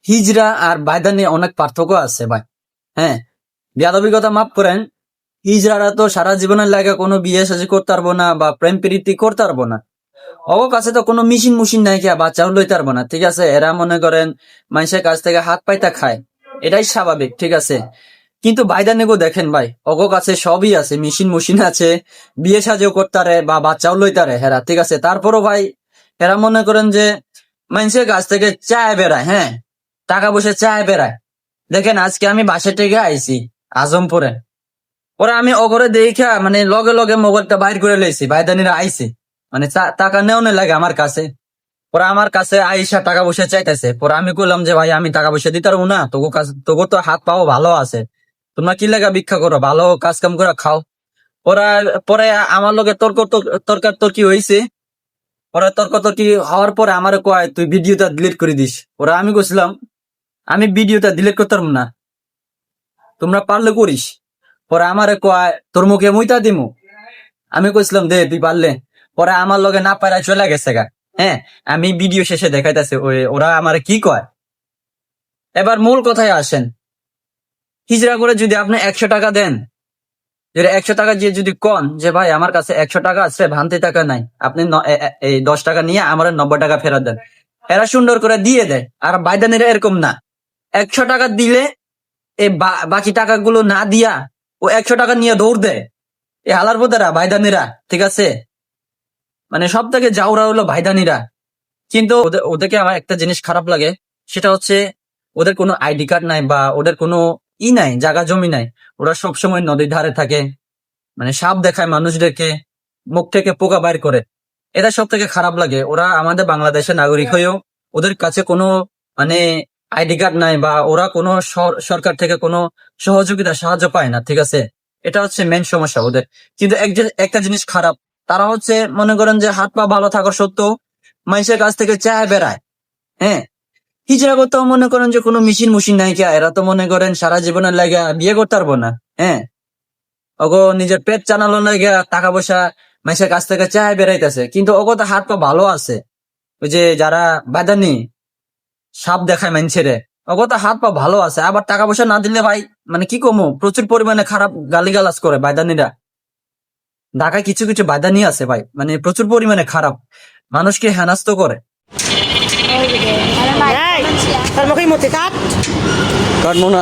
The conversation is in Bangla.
হিজড়া আর বায়দানে অনেক পার্থক্য আছে ভাই। হ্যাঁ, বেয়াদবি কথা মাফ করেন। হিজড়ারা তো সারা জীবনের লাগে কোনো বিয়ে সাজি করতে পারবো না বা প্রেম প্রীতি করতে পারবো না। অব কাছে তো কোনো মেশিন মুশিন নাই কি বাচ্চাও লইতে পারবো না, ঠিক আছে। এরা মনে করেন মানুষের কাছ থেকে হাত পাইতা খায়, এটাই স্বাভাবিক, ঠিক আছে। কিন্তু বাইদানেগো দেখেন ভাই, অগো কাছে সবই আছে, মেশিন মুশিন আছে, বিয়ে সাজেও করতারে বা বাচ্চাও লইতারে হেরা, ঠিক আছে। তারপরও ভাই এরা মনে করেন যে মানুষের কাছ থেকে চায় বেড়ায়, হ্যাঁ, টাকা পয়সা চায় বেড়ায়। দেখেন আজকে আমি বাসা থেকে আইছি আজমপুরে, ওরা আমি অগরে দেখা মানে লগে লগে মোবাইলটা বাইর করে লইছি, বাইদানিরা আইছে মানে টাকা নেওয়া লাগে আমার কাছে। ওরা আমার কাছে আইসা টাকা পয়সা চাইতেছে, পরে আমি কইলাম যে ভাই আমি টাকা পয়সা দিতে পারবো না, তোকে কাছে তোকে তো হাত পাও ভালো আছে, তোমরা কি লাগা ভিক্ষা করো, ভালো কাজ কাম করে খাও। ওরা পরে আমার লগে তর্কাতর্কি হয়েছে। ওরা তর্কাতর্কি হওয়ার পরে আমার কয় তুই ভিডিওটা ডিলিট করে দিস। ওরা আমি কইছিলাম আমি ভিডিওটা ডিলিট করতে পারবো না, তোমরা পারলে করিস। পরে আমারে কয় তোর মুখে মুইতা দিমু। আমি কইছিলাম দে তুই পারলে। পরে আমার লগে না পারা চলে গেছে গা। হ্যাঁ, আমি ভিডিও শেষে দেখাইতেছে ওরা আমারে কি কয়। এবার মূল কথায় আসেন, হিজড়া করে যদি আপনি 100 টাকা দেন, যদি 100 টাকা দিয়ে যদি কন যে ভাই আমার কাছে 100 টাকা আছে, ভান্তি টাকা নাই, আপনি এই 10 টাকা নিয়ে আমার 90 টাকা ফেরত দেন, এরা সুন্দর করে দিয়ে দেয়। আর বাইদানিরা এরকম না, 100 টাকা দিলে এই বাকি টাকাগুলো না দিয়া ও 100 টাকা নিয়ে দৌড় দেয়। এই হালার পোতারা ভাইদানিরা, ঠিক আছে। মানে সব থেকে যাওরা হলো ভাইদানিরা। কিন্তু ওদেরকে আমার একটা জিনিস খারাপ লাগে, সেটা হচ্ছে ওদের কোনো আইডি কার্ড নাই বা ওদের কোনো নাই, জায়গা জমি নাই। ওরা সবসময় নদীর ধারে থাকে, মানে সাপ দেখায় মানুষদেরকে, মুখ থেকে পোকা বাইর করে। এটা সব থেকে খারাপ লাগে। ওরা আমাদের বাংলাদেশের নাগরিক হয়েও ওদের কাছে কোনো মানে আইডি কার্ড নাই বা ওরা কোনো সরকার থেকে কোনো সহযোগিতা সাহায্য পায় না, ঠিক আছে। এটা হচ্ছে মেন সমস্যা ওদের। কিন্তু একটা জিনিস খারাপ, তারা হচ্ছে মনে করেন যে হাত পা ভালো থাকার সত্ত্বেও মানুষের কাছ থেকে চায় বেড়ায়। হ্যাঁ, হিজড়া করতেও মনে করেন যে কোনো মেশিন মুশিন নাই কে, এরা তো মনে করেন সারা জীবনের লাগে বিয়ে করতে পারবো না। হ্যাঁ, ওগো নিজের পেট চালানোর লাগে টাকা পয়সা মানুষের কাছ থেকে চায় বেড়াইতেছে, কিন্তু ওগো তো হাত পা ভালো আছে। ওই যে যারা বাদানি সাপ দেখায় মানুষের, ওগো তো হাত পা ভালো আছে, আবার টাকা পয়সা না দিলে ভাই মানে কি কমো, প্রচুর পরিমাণে খারাপ গালিগালাজ করে বায়দানিরা। ঢাকায় কিছু কিছু বায়দানি আছে ভাই, মানে প্রচুর পরিমাণে খারাপ, মানুষকে হেনাস্ত করে। Ay, tayo mo kayo mo tikat. কাটবো না।